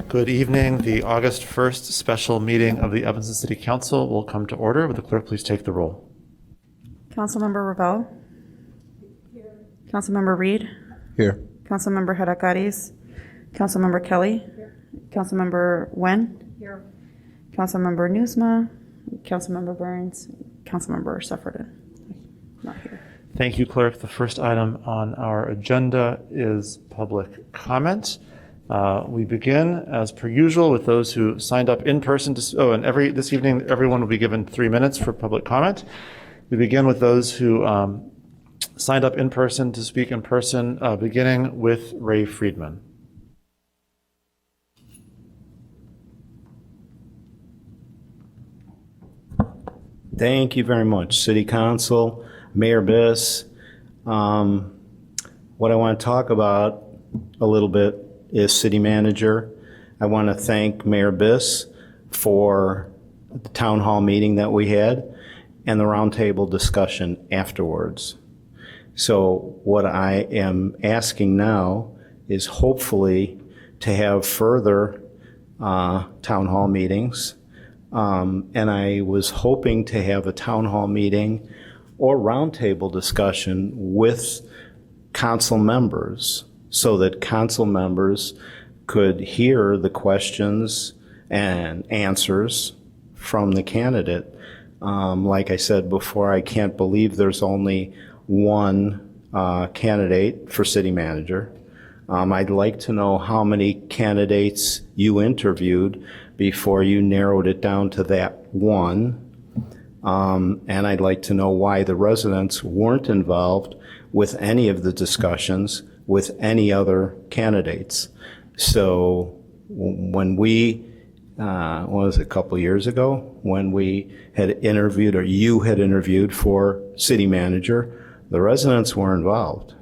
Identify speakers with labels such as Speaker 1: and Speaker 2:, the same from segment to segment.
Speaker 1: Good evening. The August 1st special meeting of the Evanston City Council will come to order. Would the clerk please take the roll?
Speaker 2: Councilmember Ravel. Here. Councilmember Reed.
Speaker 3: Here.
Speaker 2: Councilmember Hadakaris. Councilmember Kelly. Here. Councilmember Wen. Here. Councilmember Newsma. Councilmember Burns. Councilmember Sufferton. Not here.
Speaker 1: Thank you, clerk. The first item on our agenda is public comment. We begin, as per usual, with those who signed up in person. This evening, everyone will be given 3 minutes for public comment. We begin with those who signed up in person to speak in person, beginning with Ray Friedman.
Speaker 3: Thank you very much, City Council, Mayor Biss. What I want to talk about a little bit is City Manager. I want to thank Mayor Biss for the town hall meeting that we had and the roundtable discussion afterwards. So what I am asking now is hopefully to have further town hall meetings. And I was hoping to have a town hall meeting or roundtable discussion with council members so that council members could hear the questions and answers from the candidate. Like I said before, I can't believe there's only one candidate for city manager. I'd like to know how many candidates you interviewed before you narrowed it down to that one. And I'd like to know why the residents weren't involved with any of the discussions with any other candidates. So when we, what was it, a couple years ago, when we had interviewed, or you had interviewed for city manager, the residents were involved.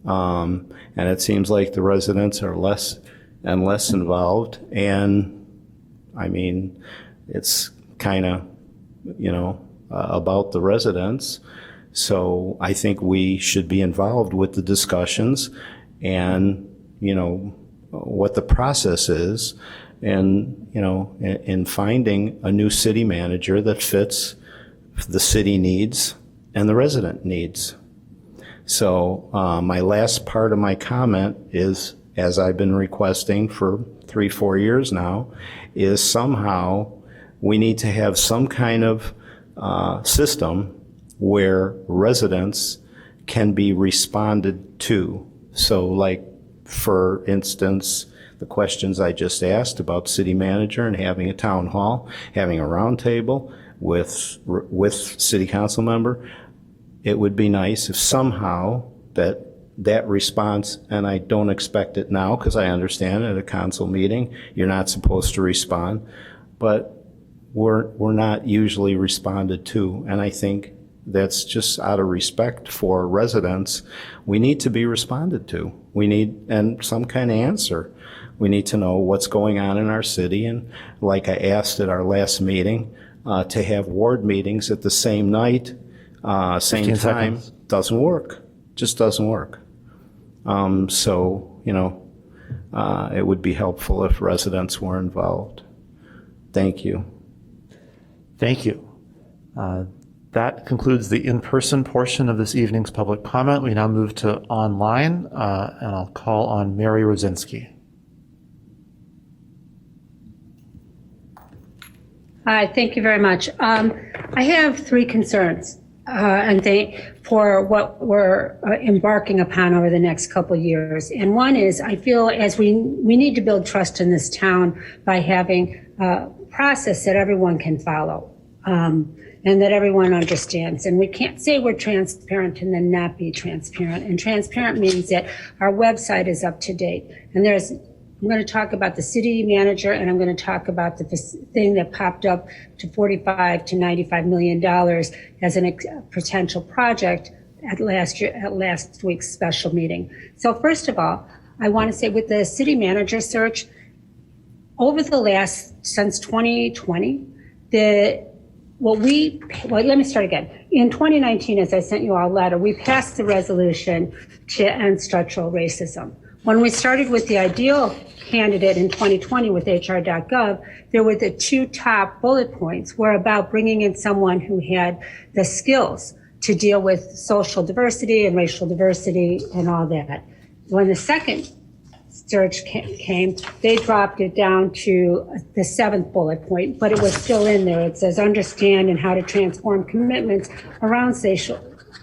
Speaker 3: And it seems like the residents are less and less involved. And I mean, it's kind of, about the residents. So I think we should be involved with the discussions and, what the process is and, in finding a new city manager that fits the city needs and the resident needs. So my last part of my comment is, as I've been requesting for 3-4 years now, is somehow we need to have some kind of system where residents can be responded to. So like, for instance, the questions I just asked about city manager and having a town hall, having a round table with city council member, it would be nice if somehow that response, and I don't expect it now because I understand at a council meeting you're not supposed to respond, but we're not usually responded to, and I think that's just out of respect for residents. We need to be responded to. We need some kind of answer. We need to know what's going on in our city, and like I asked at our last meeting, to have ward meetings at the same night, same time, doesn't work. Just doesn't work. So, it would be helpful if residents were involved. Thank you.
Speaker 1: Thank you. That concludes the in-person portion of this evening's public comment. We now move to online, and I'll call on Mary Rosinski.
Speaker 4: Hi, thank you very much. I have 3 concerns for what we're embarking upon over the next couple of years. And one is, I feel as we need to build trust in this town by having a process that everyone can follow. And that everyone understands. And we can't say we're transparent and then not be transparent. And transparent means that our website is up to date. And I'm going to talk about the city manager, and I'm going to talk about the thing that popped up to $45 to $95 million as a potential project at last week's special meeting. So first of all, I want to say with the city manager search, since 2020, let me start again. In 2019, as I sent you all a letter, we passed the resolution to end structural racism. When we started with the ideal candidate in 2020 with HR.gov, there were the two top bullet points were about bringing in someone who had the skills to deal with social diversity and racial diversity and all that. When the second search came, they dropped it down to the seventh bullet point, but it was still in there. It says understand and how to transform commitments around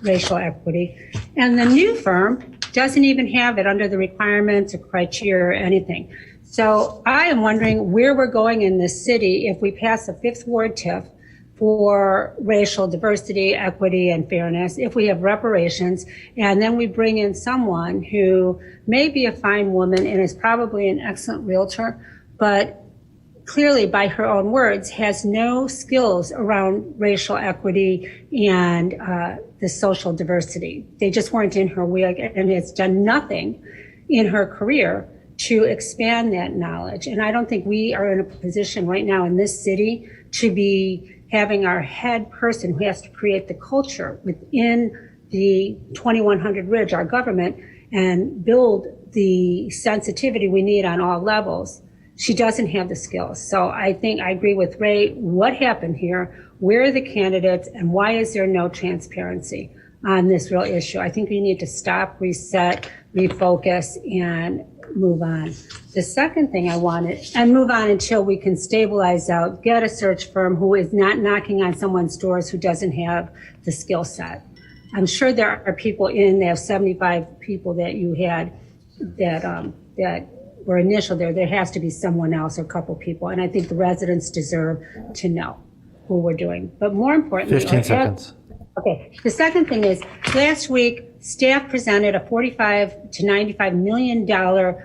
Speaker 4: racial equity. And the new firm doesn't even have it under the requirements or criteria or anything. So I am wondering where we're going in this city if we pass a fifth ward TIF for racial diversity, equity, and fairness, if we have reparations, and then we bring in someone who may be a fine woman and is probably an excellent realtor, but clearly, by her own words, has no skills around racial equity and the social diversity. They just weren't in her wheel and has done nothing in her career to expand that knowledge. And I don't think we are in a position right now in this city to be having our head person who has to create the culture within the 2100 Ridge, our government, and build the sensitivity we need on all levels. She doesn't have the skills. So I think I agree with Ray. What happened here? Where are the candidates? And why is there no transparency on this real issue? I think we need to stop, reset, refocus, and move on. The second thing I wanted, and move on until we can stabilize out, get a search firm who is not knocking on someone's doors who doesn't have the skill set. I'm sure there are people in there, 75 people that you had that were initial there. There has to be someone else or a couple people. And I think the residents deserve to know who we're doing. But more importantly,
Speaker 1: 15 seconds.
Speaker 4: Okay. The second thing is, last week, staff presented a $45 to $95 million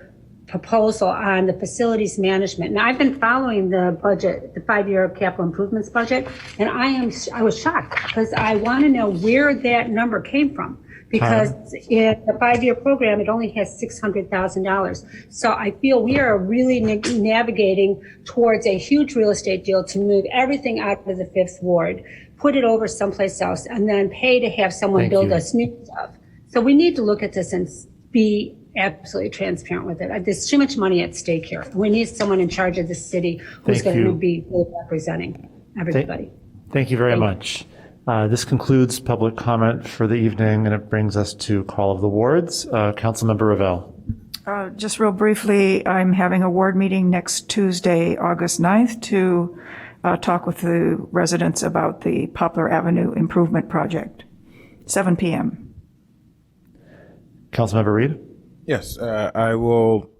Speaker 4: proposal on the facilities management. Now, I've been following the budget, the 5-year capital improvements budget, and I was shocked because I want to know where that number came from. Because in the 5-year program, it only has $600,000. So I feel we are really navigating towards a huge real estate deal to move everything out of the Fifth Ward, put it over someplace else, and then pay to have someone build us new stuff. So we need to look at this and be absolutely transparent with it. There's too much money at stake here. We need someone in charge of this city who's going to be representing everybody.
Speaker 1: Thank you very much. This concludes public comment for the evening, and it brings us to call of the wards. Councilmember Ravel.
Speaker 5: Just real briefly, I'm having a ward meeting next Tuesday, August 9th, to talk with the residents about the Poplar Avenue Improvement Project, 7 p.m.
Speaker 1: Councilmember Reed.
Speaker 6: Yes, I will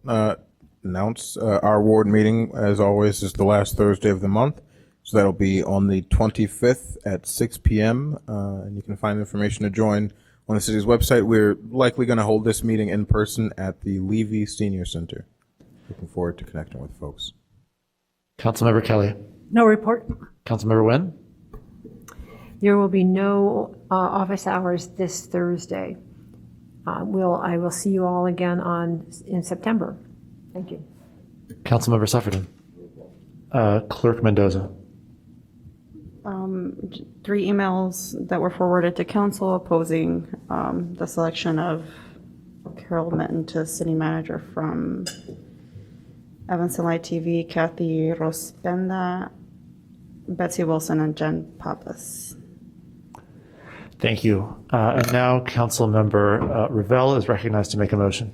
Speaker 6: announce our ward meeting, as always, is the last Thursday of the month. So that'll be on the 25th at 6 p.m. And you can find information to join on the city's website. We're likely going to hold this meeting in person at the Levy Senior Center. Looking forward to connecting with folks.
Speaker 1: Councilmember Kelly.
Speaker 7: No report.
Speaker 1: Councilmember Nguyen.
Speaker 7: There will be no office hours this Thursday. I will see you all again in September. Thank you.
Speaker 1: Councilmember Sufferton. Clerk Mendoza.
Speaker 2: 3 emails that were forwarded to council opposing the selection of Carol Minton to city manager from Evanston Light TV, Kathy Rospenda, Betsy Wilson, and Jen Pappas.
Speaker 1: Thank you. And now Councilmember Ravel is recognized to make a motion.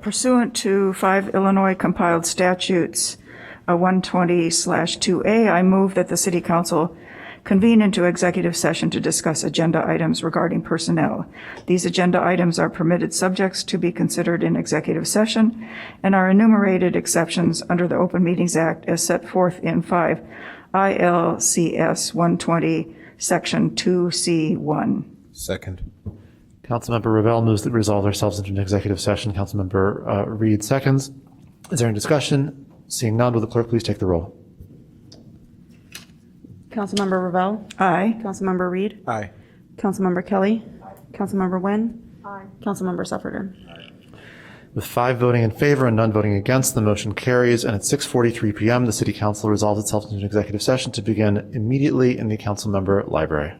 Speaker 5: Pursuant to 5 Illinois compiled statutes, 120/2A, I move that the City Council convene into executive session to discuss agenda items regarding personnel. These agenda items are permitted subjects to be considered in executive session and are enumerated exceptions under the Open Meetings Act as set forth in 5 ILCS 120, Section 2C1.
Speaker 6: Second.
Speaker 1: Councilmember Ravel moves that we resolve ourselves into an executive session. Councilmember Reed seconds. Is there any discussion? Seeing none, will the clerk please take the roll?
Speaker 2: Councilmember Ravel.
Speaker 5: Aye.
Speaker 2: Councilmember Reed.
Speaker 6: Aye.
Speaker 2: Councilmember Kelly. Councilmember Nguyen. Aye. Councilmember Sufferton.
Speaker 1: With 5 voting in favor and none voting against, the motion carries. And at 6:43 p.m., the City Council resolves itself into an executive session to begin immediately in the council member library.